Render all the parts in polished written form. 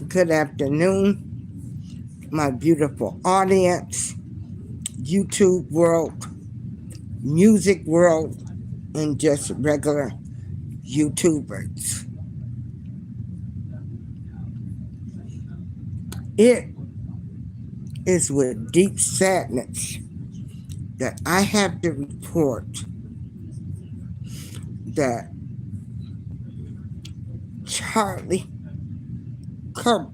Good afternoon, my beautiful audience, YouTube world, music world, and just regular YouTubers. It is with deep sadness that I have to report that Charlie Kirk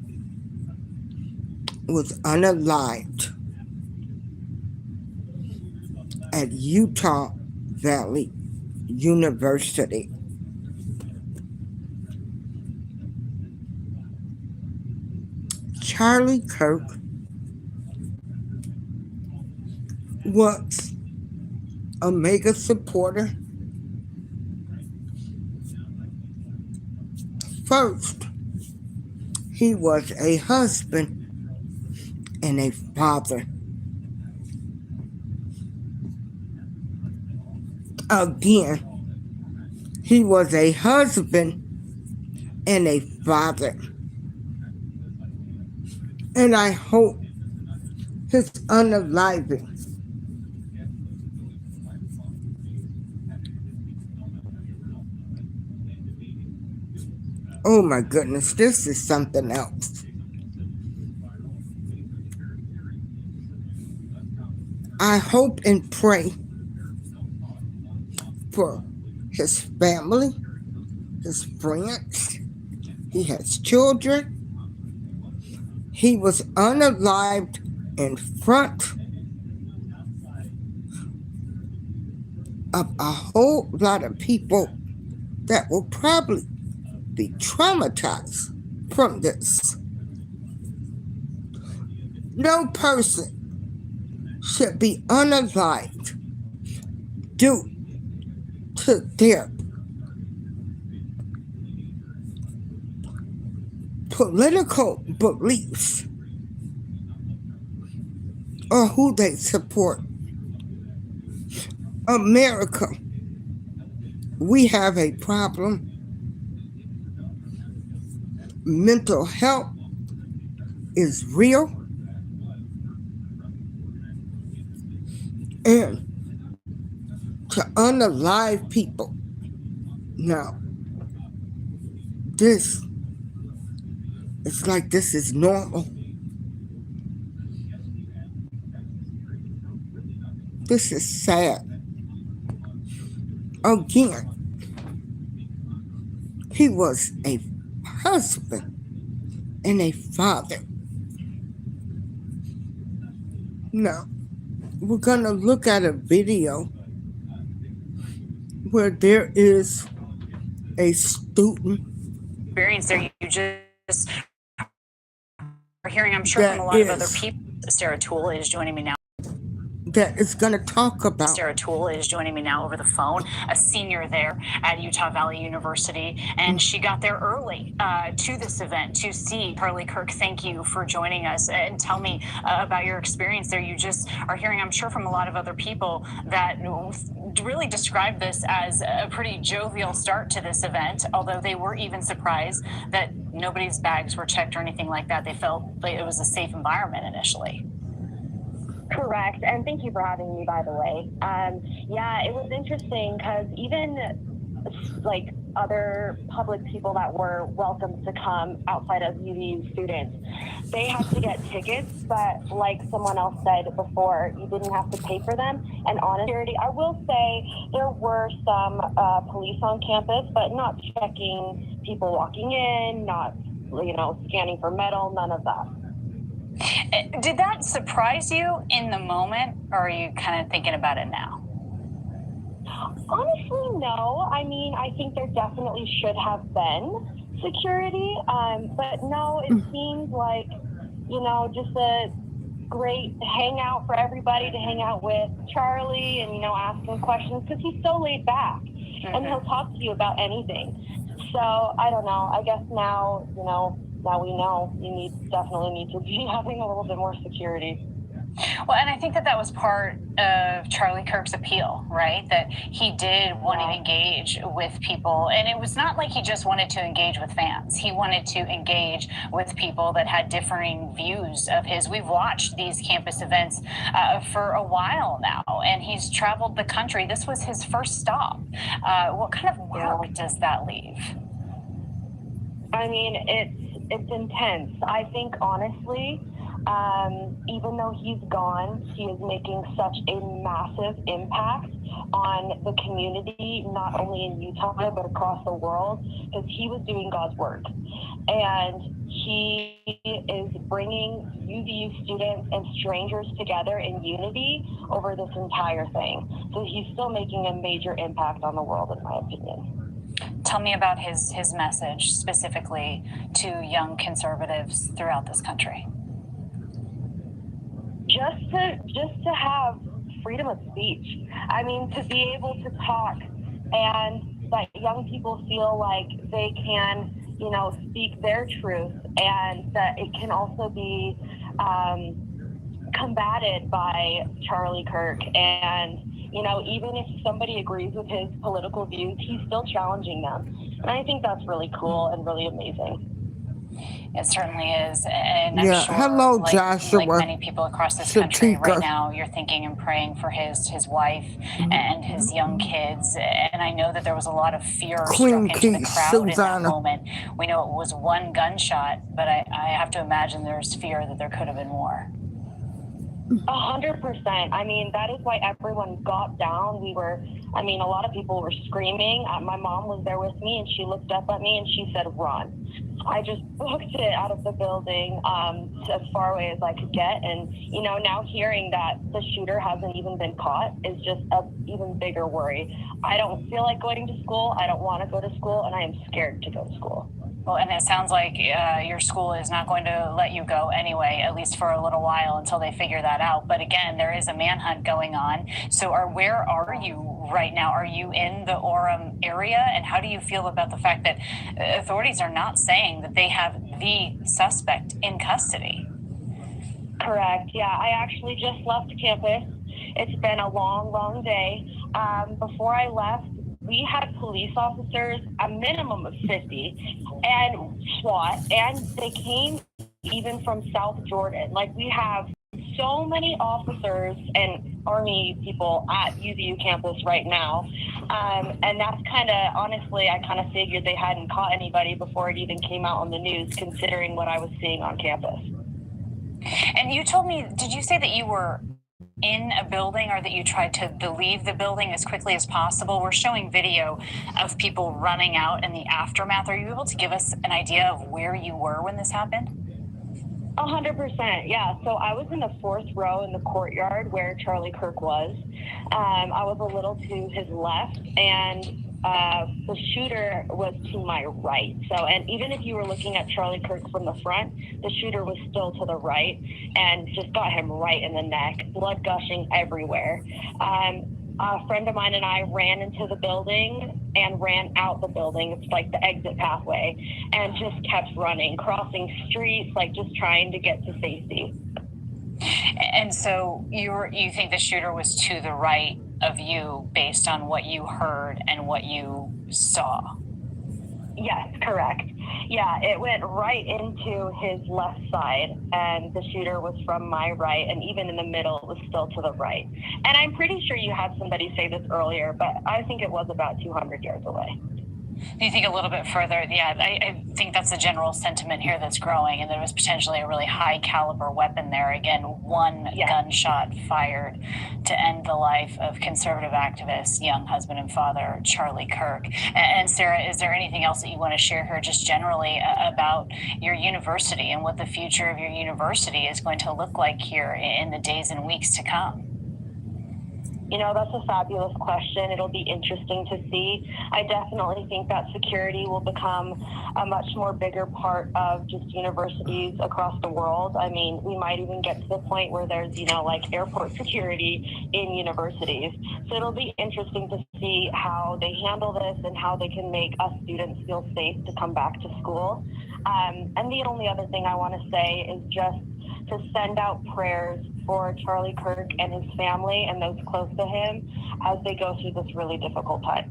was unalived at Utah Valley University. Charlie Kirk was a mega supporter. First, he was a husband and a father. Again, he was a husband and a father. And I hope his unaliving oh my goodness, this is something else. I hope and pray for his family, his friends. He has children. He was unalived in front of a whole lot of people that will probably be traumatized from this. No person should be unalived due to their political beliefs or who they support. America, we have a problem. Mental health is real. And to unalive people. Now, this it's like this is normal. This is sad. Again, he was a husband and a father. Now, we're going to look at a video where there is a student. Experience there, you just are hearing, I'm sure, from a lot of other people. Sarah Toole is joining me now. That is going to talk about. Sarah Toole is joining me now over the phone, a senior there at Utah Valley University, and she got there early to this event to see Charlie Kirk. Thank you for joining us, and tell me about your experience there. You just are hearing, I'm sure, from a lot of other people that really describe this as a pretty jovial start to this event, although they were even surprised that nobody's bags were checked or anything like that. They felt like it was a safe environment initially. Correct, and thank you for having me, by the way. Yeah, it was interesting because even like other public people that were welcome to come outside of UVU students, they had to get tickets, but like someone else said before, you didn't have to pay for them. And honestly, I will say there were some police on campus, but not checking people walking in, not scanning for metal, none of that. Did that surprise you in the moment, or are you kind of thinking about it now? Honestly, no. I mean, I think there definitely should have been security, but no, it seems like, just a great hangout for everybody to hang out with Charlie and, ask him questions because he's so laid back and he'll talk to you about anything. So I don't know. I guess now, now we know you definitely need to be having a little bit more security. Well, and I think that was part of Charlie Kirk's appeal, right? That he did want to engage with people. And it was not like he just wanted to engage with fans. He wanted to engage with people that had differing views of his. We've watched these campus events for a while now, and he's traveled the country. This was his first stop. What kind of mark does that leave? I mean, it's intense. I think, honestly, even though he's gone, he is making such a massive impact on the community, not only in Utah, but across the world, because he was doing God's work. And he is bringing UVU students and strangers together in unity over this entire thing. So he's still making a major impact on the world, in my opinion. Tell me about his message specifically to young conservatives throughout this country. Just to have freedom of speech. I mean, to be able to talk, and that young people feel like they can, speak their truth, and that it can also be combated by Charlie Kirk. And even if somebody agrees with his political views, he's still challenging them. And I think that's really cool and really amazing. It certainly is. And I'm sure, hello, Joshua. like many people across this country right now, you're thinking and praying for his wife and his young kids. And I know that there was a lot of fear struck into the crowd in that moment. We know it was one gunshot, but I have to imagine there's fear that there could have been more. 100%. I mean, that is why everyone got down. A lot of people were screaming. My mom was there with me, and she looked up at me and she said, "Run." I just booked it out of the building as far away as I could get. And, now hearing that the shooter hasn't even been caught is just an even bigger worry. I don't feel like going to school. I don't want to go to school, and I am scared to go to school. Well, and it sounds like your school is not going to let you go anyway, at least for a little while until they figure that out. But again, there is a manhunt going on. So where are you right now? Are you in the Orem area? And how do you feel about the fact that authorities are not saying that they have the suspect in custody? Correct. Yeah, I actually just left campus. It's been a long, long day. Before I left, we had police officers, a minimum of 50, and SWAT, and they came even from South Jordan. Like, we have so many officers and Army people at UVU campus right now. And that's honestly, I kind of figured they hadn't caught anybody before it even came out on the news, considering what I was seeing on campus. And you told me, did you say that you were in a building, or that you tried to leave the building as quickly as possible? We're showing video of people running out in the aftermath. Are you able to give us an idea of where you were when this happened? 100%. Yeah. So I was in the fourth row in the courtyard where Charlie Kirk was. I was a little to his left, and the shooter was to my right. So, and even if you were looking at Charlie Kirk from the front, the shooter was still to the right and just got him right in the neck, blood gushing everywhere. A friend of mine and I ran into the building and ran out the building. It's like the exit pathway, and just kept running, crossing streets, like just trying to get to safety. And so you think the shooter was to the right of you based on what you heard and what you saw? Yes, correct. Yeah, it went right into his left side, and the shooter was from my right, and even in the middle, it was still to the right. And I'm pretty sure you had somebody say this earlier, but I think it was about 200 yards away. Do you think a little bit further? Yeah, I think that's the general sentiment here that's growing, and there was potentially a really high caliber weapon there. Again, one gunshot fired to end the life of conservative activist, young husband and father, Charlie Kirk. And Sarah, is there anything else that you want to share here just generally about your university and what the future of your university is going to look like here in the days and weeks to come? That's a fabulous question. It'll be interesting to see. I definitely think that security will become a much more bigger part of just universities across the world. I mean, we might even get to the point where there's, like airport security in universities. So it'll be interesting to see how they handle this and how they can make us students feel safe to come back to school. And the only other thing I want to say is just to send out prayers for Charlie Kirk and his family and those close to him as they go through this really difficult time.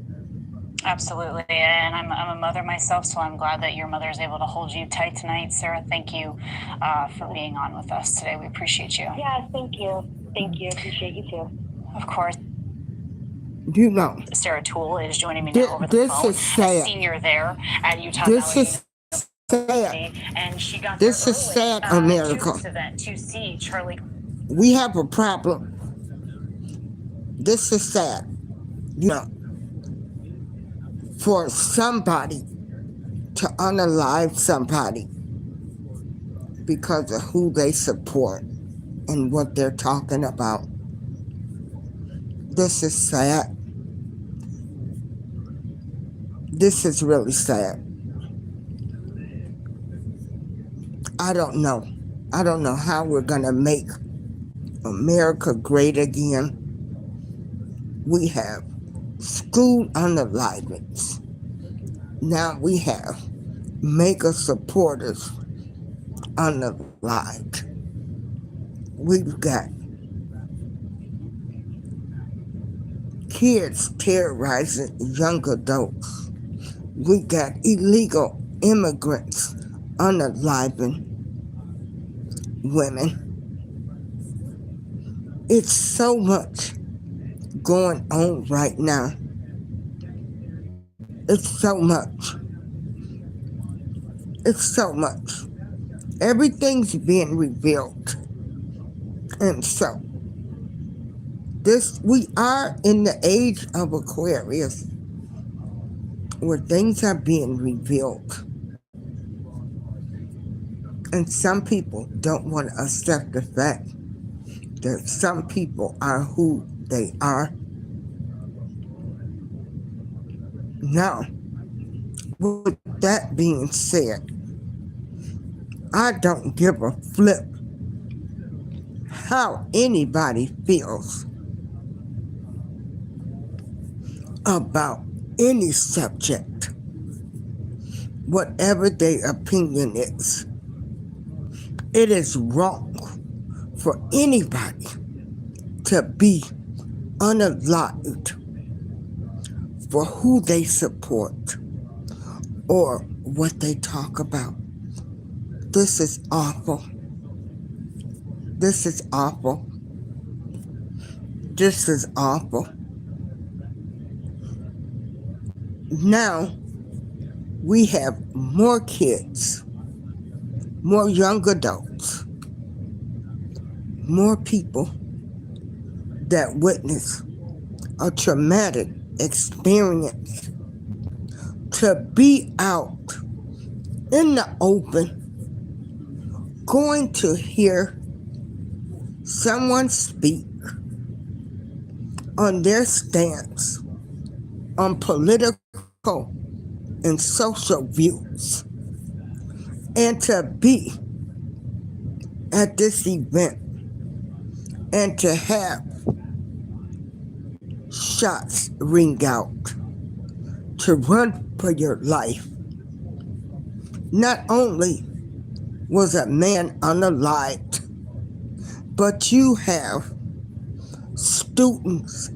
Absolutely. And I'm a mother myself, so I'm glad that your mother is able to hold you tight tonight. Sarah, thank you for being on with us today. We appreciate you. Yes, thank you. Thank you. Appreciate you too. Of course. You know, Sarah Toole is joining me now over the this phone. is sad. A senior there at Utah This Valley is sad. University, and she got This there is early, sad, to America. this event to see Charlie. We have a problem. This is sad. You know, for somebody to unalive somebody because of who they support and what they're talking about. This is sad. This is really sad. I don't know. I don't know how we're going to make America great again. We have school unalivings. Now we have mega supporters unalived. We've got kids terrorizing young adults. We got illegal immigrants unaliving women. It's so much going on right now. It's so much. It's so much. Everything's being revealed. And so, we are in the age of Aquarius, where things are being revealed. And some people don't want to accept the fact that some people are who they are. Now, with that being said, I don't give a flip how anybody feels about any subject, whatever their opinion is. It is wrong for anybody to be unalived for who they support or what they talk about. This is awful. This is awful. This is awful. Now we have more kids, more young adults, more people that witness a traumatic experience to be out in the open, going to hear someone speak on their stance on political and social views, and to be at this event and to have shots ring out, to run for your life. Not only was a man unalived, but you have students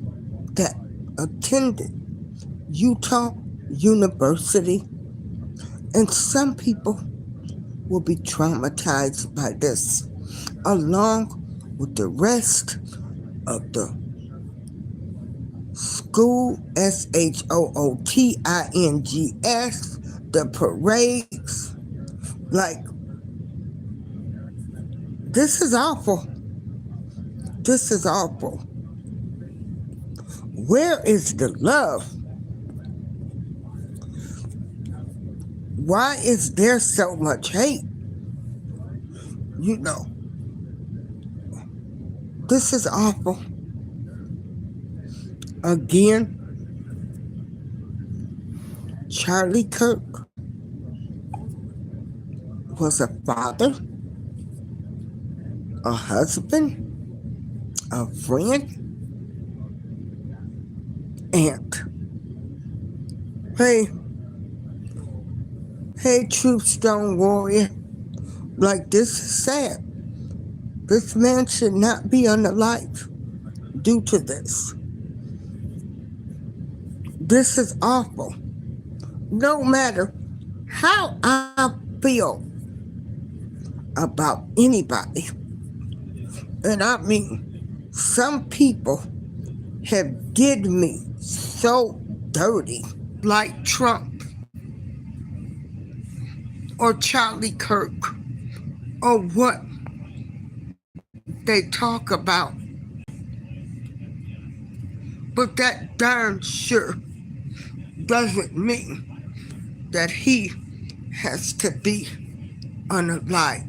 that attended Utah University, and some people will be traumatized by this, along with the rest of the school, SHOOTINGS, the parades. Like, this is awful. This is awful. Where is the love? Why is there so much hate? You know, this is awful. Again, Charlie Kirk was a father, a husband, a friend, and hey, Truth Stone Warrior, like, this is sad. This man should not be unalive due to this. This is awful. No matter how I feel about anybody, and I mean, some people have did me so dirty, like Trump or Charlie Kirk, or what they talk about. But that darn sure doesn't mean that he has to be unalive.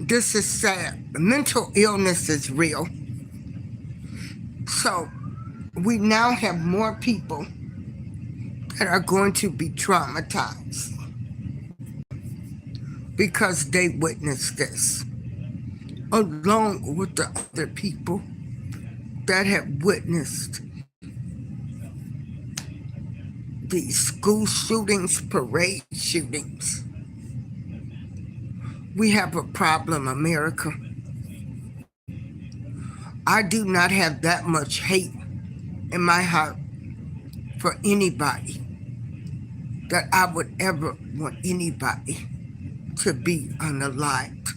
This is sad. Mental illness is real. So we now have more people that are going to be traumatized because they witnessed this, along with the other people that have witnessed these school shootings, parade shootings. We have a problem, America. I do not have that much hate in my heart for anybody that I would ever want anybody to be unalived.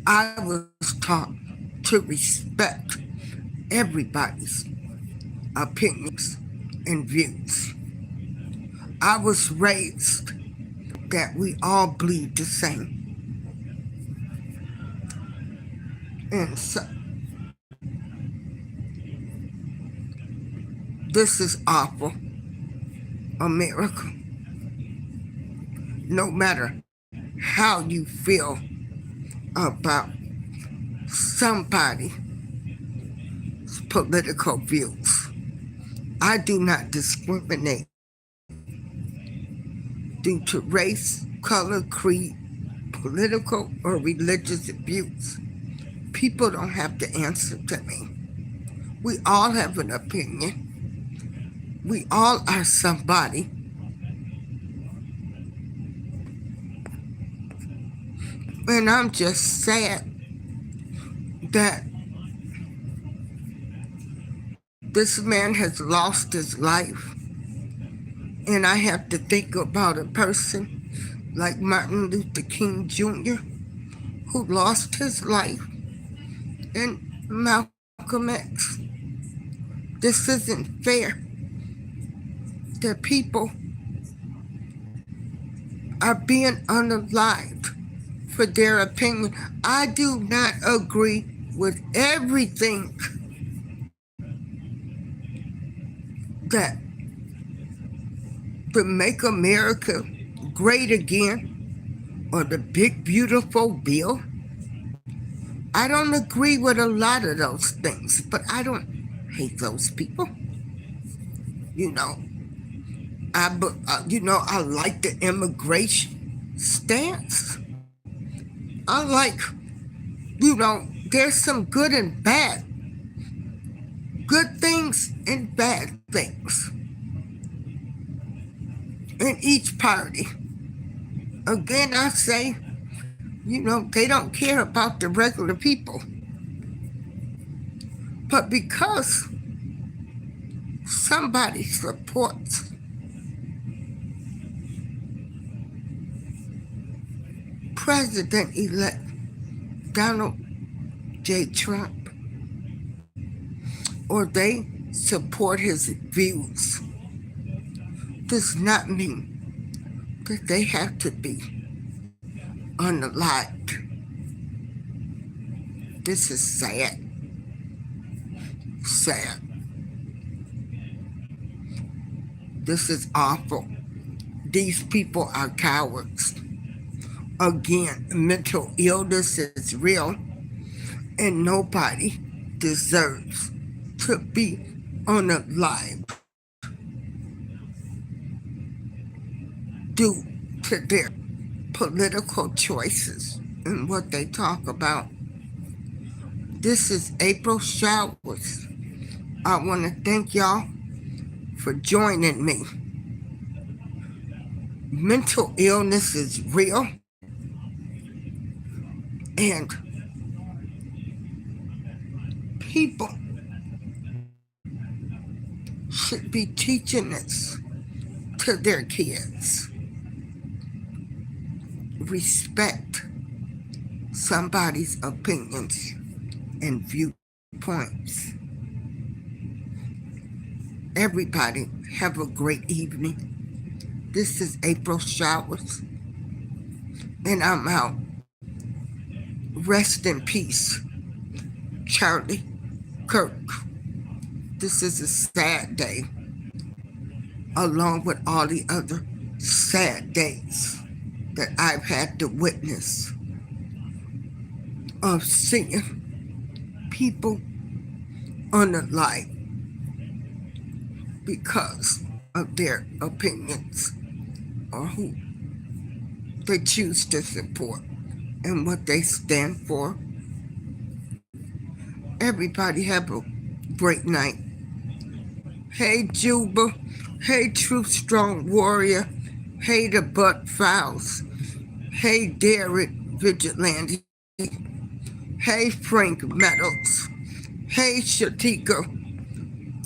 I was taught to respect everybody's opinions and views. I was raised that we all bleed the same. And so, this is awful, America. No matter how you feel about somebody's political views, I do not discriminate due to race, color, creed, political, or religious views. People don't have to answer to me. We all have an opinion. We all are somebody. And I'm just sad that this man has lost his life. And I have to think about a person like Martin Luther King Jr., who lost his life, and Malcolm X. This isn't fair that people are being unalived for their opinion. I do not agree with everything that the Make America Great Again or the Big Beautiful Bill. I don't agree with a lot of those things, but I don't hate those people. I like the immigration stance. I like, there's some good and bad. Good things and bad things in each party. Again, I say, they don't care about the regular people. But because somebody supports President-elect Donald J. Trump, or they support his views, does not mean that they have to be unalived. This is sad. Sad. This is awful. These people are cowards. Again, mental illness is real, and nobody deserves to be unalived due to their political choices and what they talk about. This is April Showers. I want to thank y'all for joining me. Mental illness is real, and people should be teaching this to their kids. Respect somebody's opinions and viewpoints. Everybody have a great evening. This is April Showers, and I'm out. Rest in peace, Charlie Kirk. This is a sad day, along with all the other sad days that I've had to witness of seeing people unalive because of their opinions or who they choose to support and what they stand for. Everybody have a great night. Hey Juba, hey True Strong Warrior, hey the Butt Files, hey Derek Vigilante, hey Frank Meadows, hey Shatika,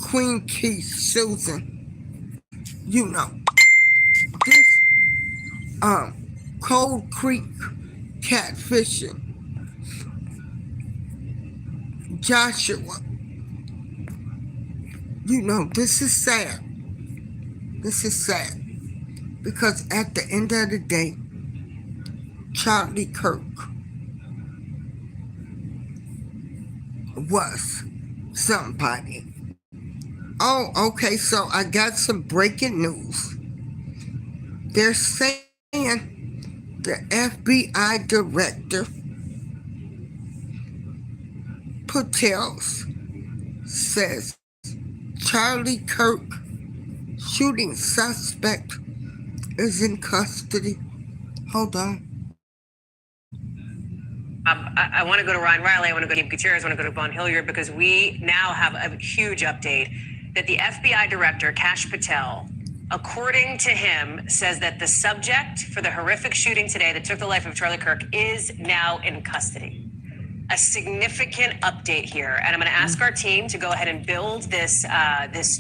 Queen Keith, Susan. You know, this Cold Creek catfishing, Joshua. You know, this is sad. This is sad because at the end of the day, Charlie Kirk was somebody. Oh, okay, so I got some breaking news. They're saying the FBI director Patels says Charlie Kirk shooting suspect is in custody. Hold on. I want to go to Ryan Riley. I want to go to Gabe Gutierrez. I want to go to Vaughn Hilliard because we now have a huge update that the FBI director, Kash Patel, according to him, says that the subject for the horrific shooting today that took the life of Charlie Kirk is now in custody. A significant update here. And I'm going to ask our team to go ahead and build this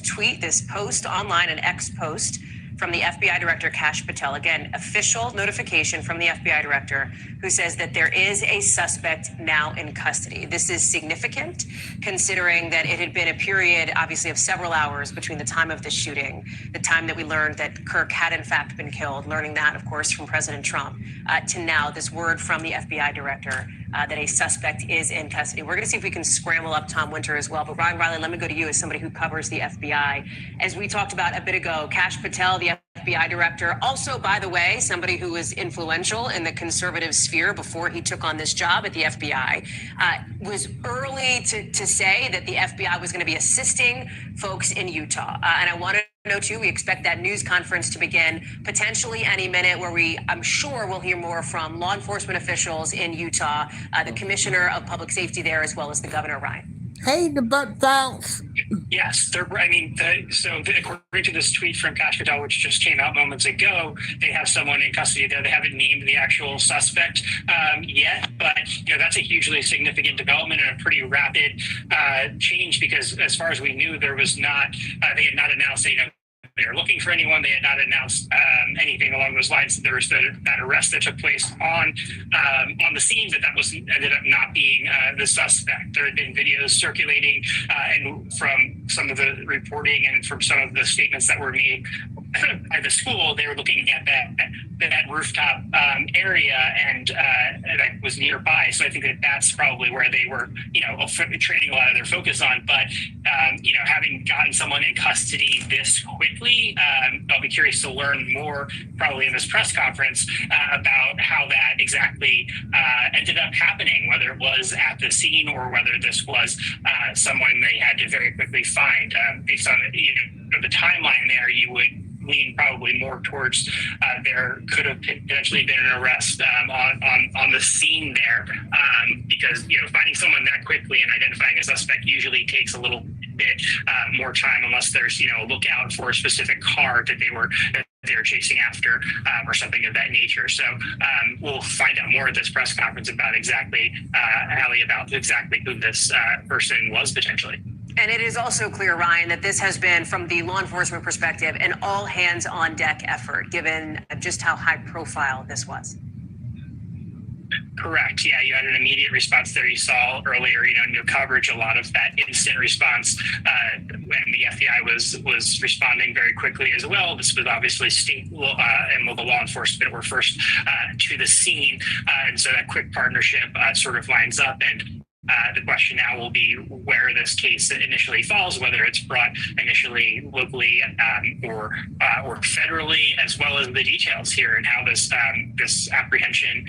tweet, this post online, an X post from the FBI director, Kash Patel. Again, official notification from the FBI director who says that there is a suspect now in custody. This is significant considering that it had been a period, obviously, of several hours between the time of the shooting, the time that we learned that Kirk had in fact been killed, learning that, of course, from President Trump, to now this word from the FBI director that a suspect is in custody. We're going to see if we can scramble up Tom Winter as well. But Ryan Riley, let me go to you as somebody who covers the FBI. As we talked about a bit ago, Kash Patel, the FBI director, also, by the way, somebody who was influential in the conservative sphere before he took on this job at the FBI, was early to say that the FBI was going to be assisting folks in Utah. And I want to know, too, we expect that news conference to begin potentially any minute where I'm sure we'll hear more from law enforcement officials in Utah, the commissioner of public safety there, as well as the governor, Ryan. Hey, the Butt Files. Yes, according to this tweet from Kash Patel, which just came out moments ago, they have someone in custody there. They haven't named the actual suspect yet, but that's a hugely significant development and a pretty rapid change because, as far as we knew, there was not. They had not announced they were looking for anyone. They had not announced anything along those lines. There was that arrest that took place on the scene that ended up not being the suspect. There had been videos circulating, and from some of the reporting and from some of the statements that were made by the school, they were looking at that rooftop area and that was nearby. So I think that's probably where they were, training a lot of their focus on. But having gotten someone in custody this quickly, I'll be curious to learn more probably in this press conference about how that exactly ended up happening, whether it was at the scene or whether this was someone they had to very quickly find. Based on the timeline there, you would lean probably more towards there could have potentially been an arrest on the scene there, because finding someone that quickly and identifying a suspect usually takes a little bit more time, unless there's a lookout for a specific car that they're chasing after, or something of that nature. So we'll find out more at this press conference about exactly, Allie, about exactly who this person was potentially. And it is also clear, Ryan, that this has been, from the law enforcement perspective, an all hands on deck effort, given just how high profile this was. Correct. Yeah, you had an immediate response there. You saw earlier, in your coverage, a lot of that instant response, and the FBI was responding very quickly as well. This was obviously state and local law enforcement were first to the scene, and so that quick partnership sort of lines up. And the question now will be where this case initially falls, whether it's brought initially locally or federally, as well as the details here and how this apprehension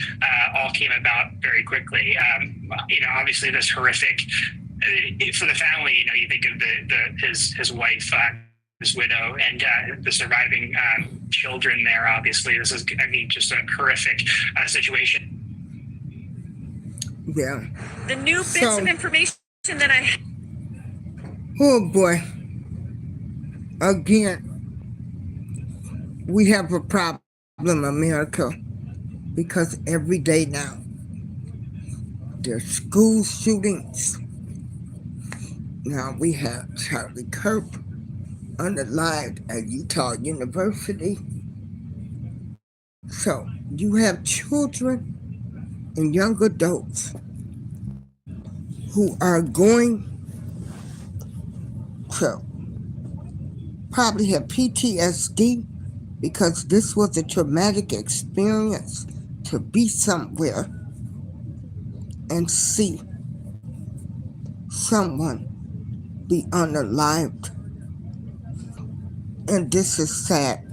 all came about very quickly. Obviously this horrific for the family. You think of his wife, his widow, and the surviving children there. Obviously, this is just a horrific situation. Yeah. The new bits of information that I... Oh boy. Again, we have a problem, America, because every day now there's school shootings. Now we have Charlie Kirk unalived at Utah University. So you have children and young adults who are going to probably have PTSD because this was a traumatic experience to be somewhere and see someone be unalived. And this is sad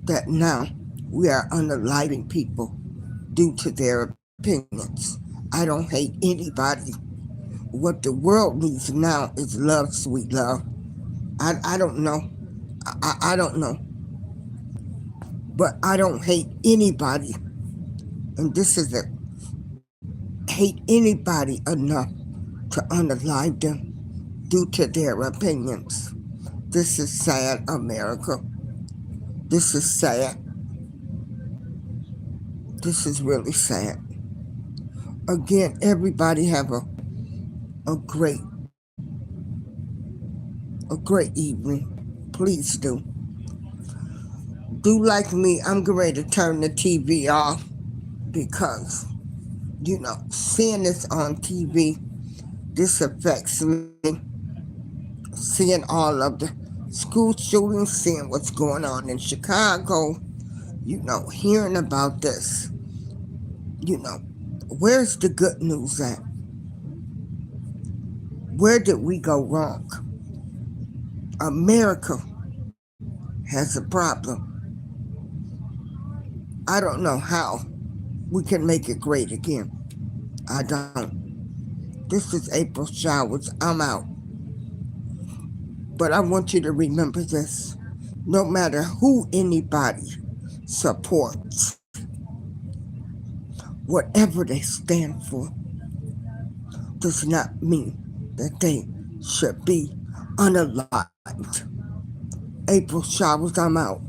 that now we are unaliving people due to their opinions. I don't hate anybody. What the world needs now is love, sweet love. I don't know. I don't know. But I don't hate anybody. And this is a hate anybody enough to unalive them due to their opinions. This is sad, America. This is sad. This is really sad. Again, everybody have a great evening. Please do. Do like me, I'm getting ready to turn the TV off because, seeing this on TV, this affects me. Seeing all of the school shootings, seeing what's going on in Chicago, hearing about this, where's the good news at? Where did we go wrong? America has a problem. I don't know how we can make it great again. I don't. This is April Showers. I'm out. But I want you to remember this. No matter who anybody supports, whatever they stand for does not mean that they should be unalived. April Showers, I'm out.